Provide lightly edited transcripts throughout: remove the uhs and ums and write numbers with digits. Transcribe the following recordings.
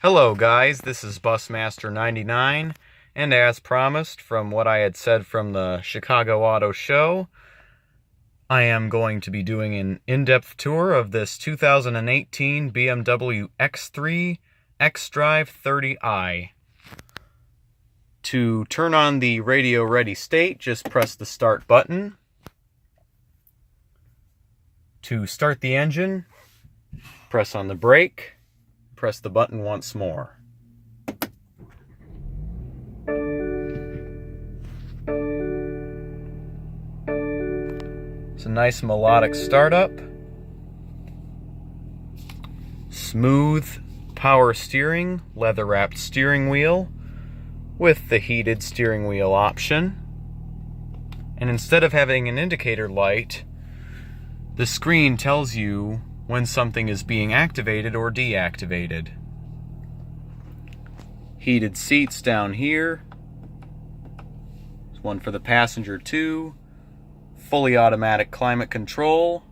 Hello guys, this is Busmaster99, and as promised from what I had said from the Chicago Auto Show, I am going to be doing an in-depth tour of this 2018 BMW X3 xDrive30i. To turn on the radio ready state, just press the start button. To start the engine, press on the brake. Press the button once more. It's a nice melodic startup. Smooth power steering, leather-wrapped steering wheel with the heated steering wheel option. And instead of having an indicator light, the screen tells you when something is being activated or deactivated. Heated seats down here. There's one for the passenger too. Fully automatic climate control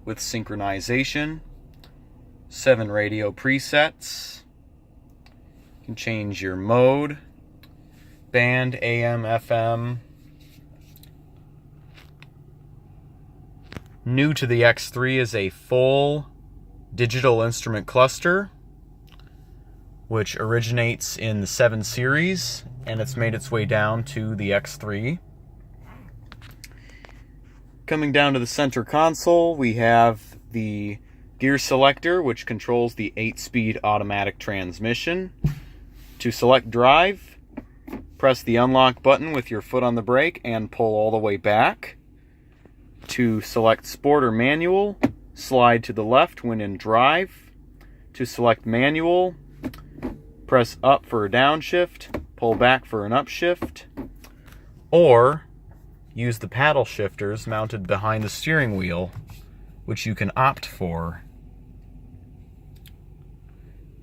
with synchronization. 7 radio presets. You can change your mode. Band, AM, FM. New to the X3 is a full digital instrument cluster, which originates in the 7 Series, and it's made its way down to the X3. Coming down to the center console, we have the gear selector, which controls the 8-speed automatic transmission. To select drive, press the unlock button with your foot on the brake and pull all the way back. To select sport or manual, slide to the left when in drive. To select manual, press up for a downshift, pull back for an upshift, or use the paddle shifters mounted behind the steering wheel, which you can opt for.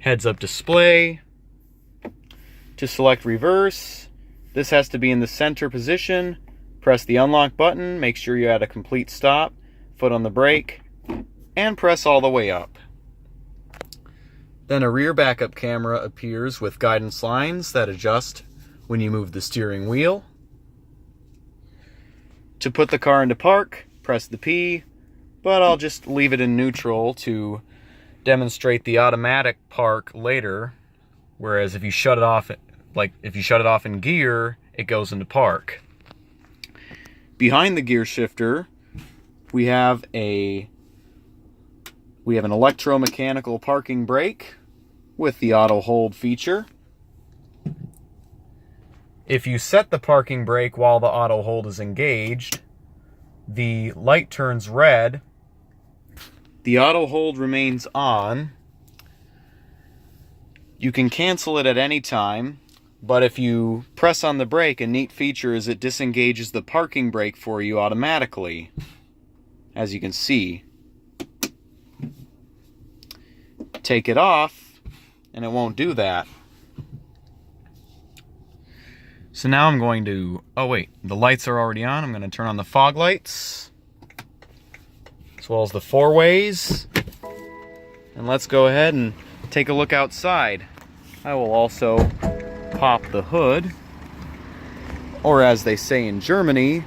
Heads-up display. To select reverse, this has to be in the center position. Press the unlock button, make sure you're at a complete stop, foot on the brake, and press all the way up. Then a rear backup camera appears with guidance lines that adjust when you move the steering wheel. To put the car into park, press the P, but I'll just leave it in neutral to demonstrate the automatic park later, whereas if you shut it off, in gear, it goes into park. Behind the gear shifter, we have an electromechanical parking brake with the auto hold feature. If you set the parking brake while the auto hold is engaged, the light turns red, the auto hold remains on. You can cancel it at any time. But if you press on the brake, a neat feature is it disengages the parking brake for you automatically, as you can see. Take it off, and it won't do that. So now I'm going to, oh wait, the lights are already on. I'm going to turn on the fog lights, as well as the 4-ways. And let's go ahead and take a look outside. I will also pop the hood, or as they say in Germany,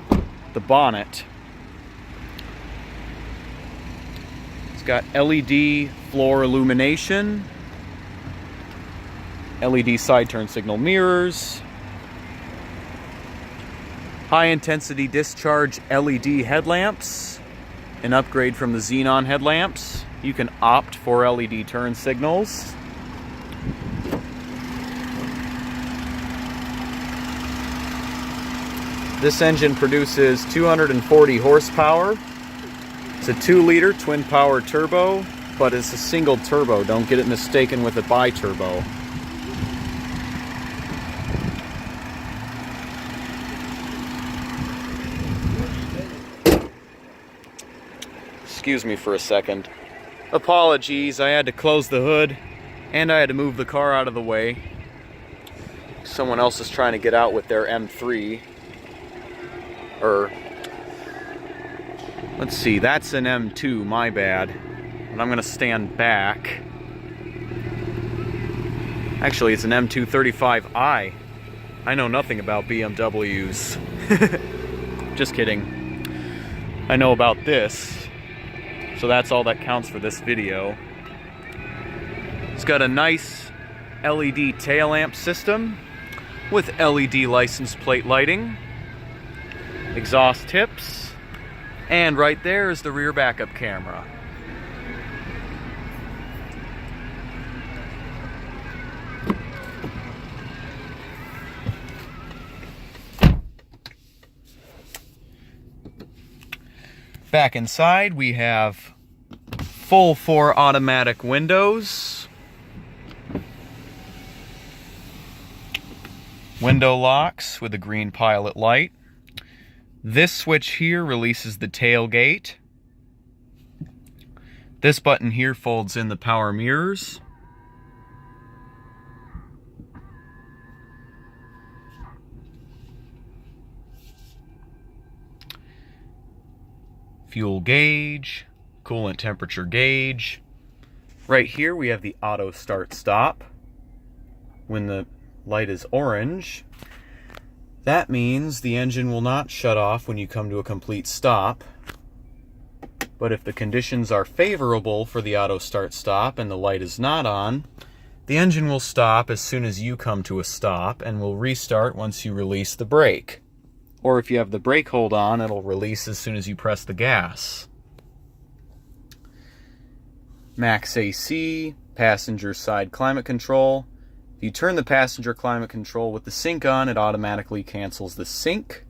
the bonnet. It's got LED floor illumination, LED side turn signal mirrors, high intensity discharge LED headlamps, an upgrade from the xenon headlamps. You can opt for LED turn signals. This engine produces 240 horsepower. It's a 2-liter twin-power turbo, but it's a single turbo. Don't get it mistaken with a bi-turbo. Excuse me for a second. Apologies, I had to close the hood, and I had to move the car out of the way. Someone else is trying to get out with their M3. Let's see, that's an M2, my bad. And I'm gonna stand back. Actually, it's an M235i. I know nothing about BMWs. Just kidding. I know about this, so that's all that counts for this video. It's got a nice LED tail lamp system with LED license plate lighting, exhaust tips, and right there is the rear backup camera. Back inside, we have full 4 automatic windows, window locks with a green pilot light. This switch here releases the tailgate. This button here folds in the power mirrors. Fuel gauge, coolant temperature gauge. Right here we have the auto start stop. When the light is orange, that means the engine will not shut off when you come to a complete stop. But if the conditions are favorable for the auto start stop and the light is not on, the engine will stop as soon as you come to a stop and will restart once you release the brake. Or if you have the brake hold on, it'll release as soon as you press the gas. Max AC, passenger side climate control. If you turn the passenger climate control with the sync on, it automatically cancels the sync.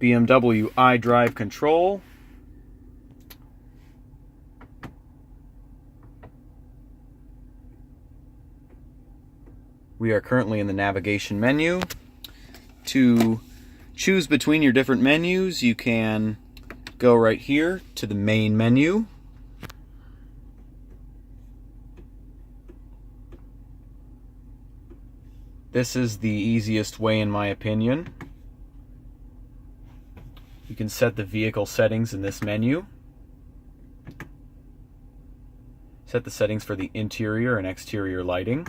BMW iDrive control. We are currently in the navigation menu. To choose between your different menus, you can go right here to the main menu. This is the easiest way in my opinion. You can set the vehicle settings in this menu. Set the settings for the interior and exterior lighting.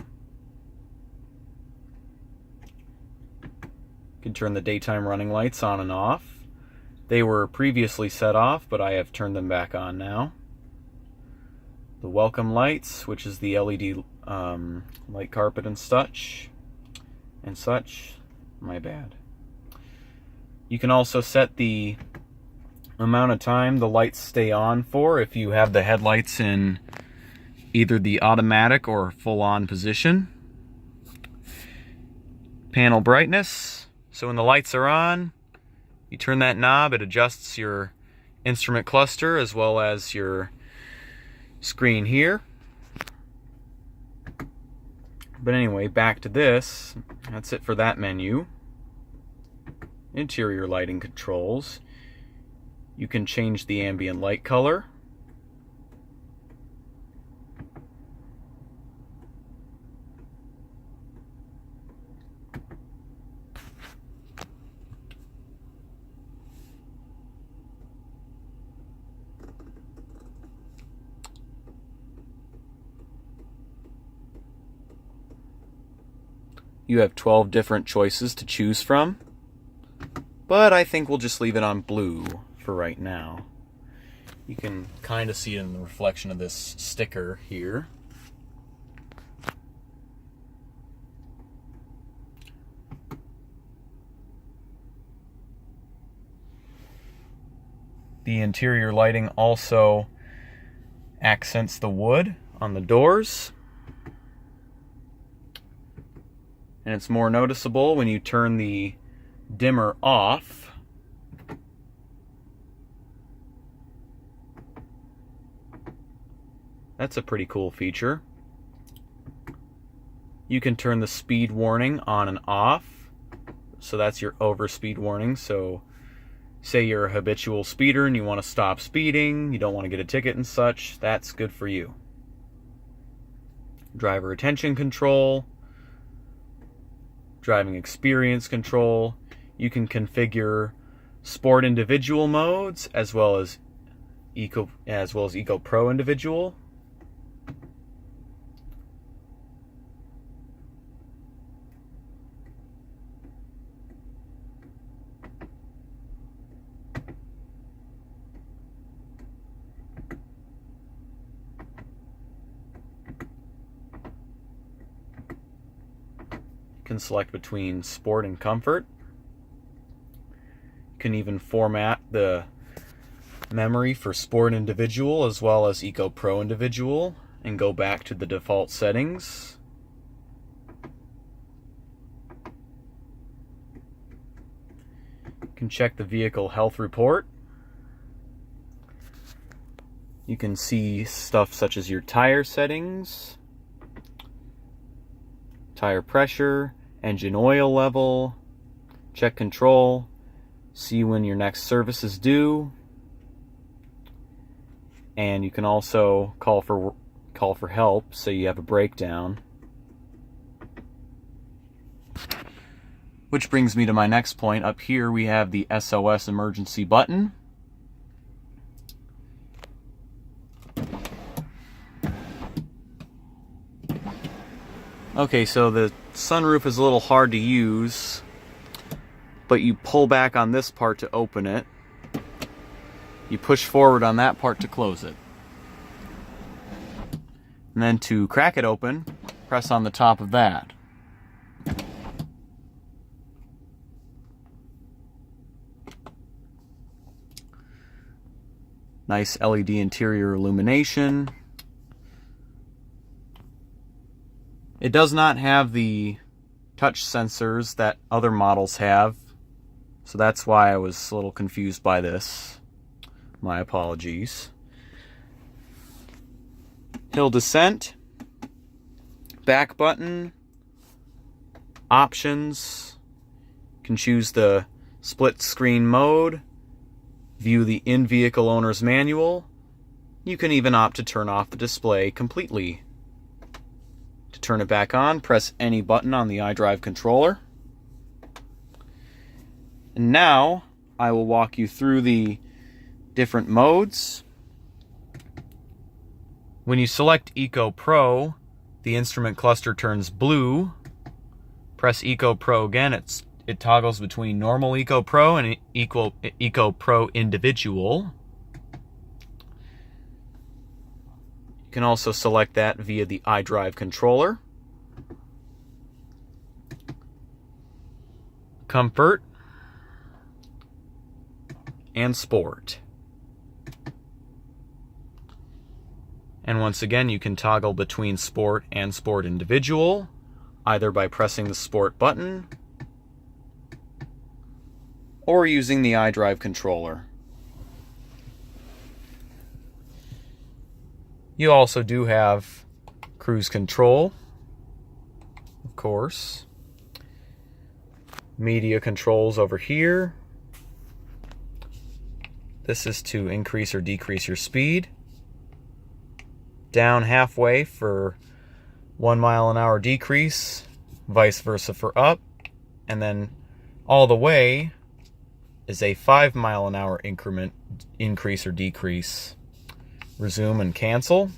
You can turn the daytime running lights on and off. They were previously set off, but I have turned them back on now. The welcome lights, which is the LED light carpet and such. My bad. You can also set the amount of time the lights stay on for if you have the headlights in either the automatic or full on position. Panel brightness. So when the lights are on, you turn that knob, it adjusts your instrument cluster as well as your screen here. But anyway, back to this. That's it for that menu. Interior lighting controls. You can change the ambient light color. You have 12 different choices to choose from, but I think we'll just leave it on blue for right now. You can kind of see it in the reflection of this sticker here. The interior lighting also accents the wood on the doors. And it's more noticeable when you turn the dimmer off. That's a pretty cool feature. You can turn the speed warning on and off. So that's your overspeed warning. So say you're a habitual speeder and you want to stop speeding, you don't want to get a ticket and such, that's good for you. Driver attention control. Driving experience control. You can configure sport individual modes as well as Eco Pro individual. can select between sport and comfort. You can even format the memory for sport individual as well as Eco Pro individual and go back to the default settings. You can check the vehicle health report. You can see stuff such as your tire settings, tire pressure, engine oil level, check control, see when your next service is due, and you can also call for help, say you have a breakdown. Which brings me to my next point. Up here we have the SOS emergency button. Okay, so the sunroof is a little hard to use, but you pull back on this part to open it. You push forward on that part to close it. And then to crack it open, press on the top of that. Nice LED interior illumination. It does not have the touch sensors that other models have, so that's why I was a little confused by this. My apologies. Hill descent, back button, options. You can choose the split screen mode, view the in-vehicle owner's manual. You can even opt to turn off the display completely. To turn it back on, press any button on the iDrive controller. And now I will walk you through the different modes. When you select Eco Pro, the instrument cluster turns blue. Press Eco Pro again, it toggles between normal Eco Pro and Eco Pro individual. You can also select that via the iDrive controller. Comfort and Sport. And once again, you can toggle between Sport and Sport individual, either by pressing the Sport button or using the iDrive controller. You also do have cruise control, of course. Media controls over here. This is to increase or decrease your speed. Down halfway for 1 mile an hour decrease, vice versa for up, and then all the way is a 5 mile an hour increment increase or decrease. Resume and cancel,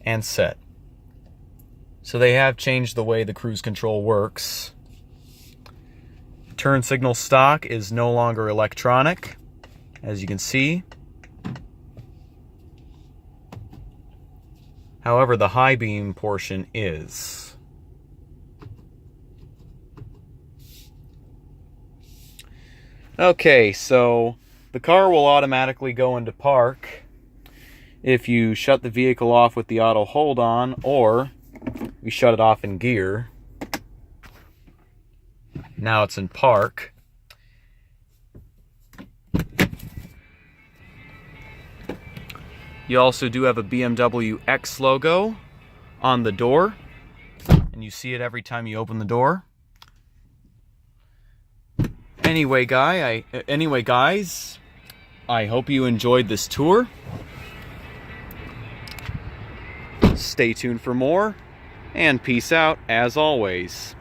and set. So they have changed the way the cruise control works. Turn signal stock is no longer electronic, as you can see. However, the high beam portion is. Okay, so the car will automatically go into park if you shut the vehicle off with the auto hold on, or you shut it off in gear. Now it's in park. You also do have a BMW X logo on the door, and you see it every time you open the door. Anyway, guys, I hope you enjoyed this tour. Stay tuned for more, and peace out as always.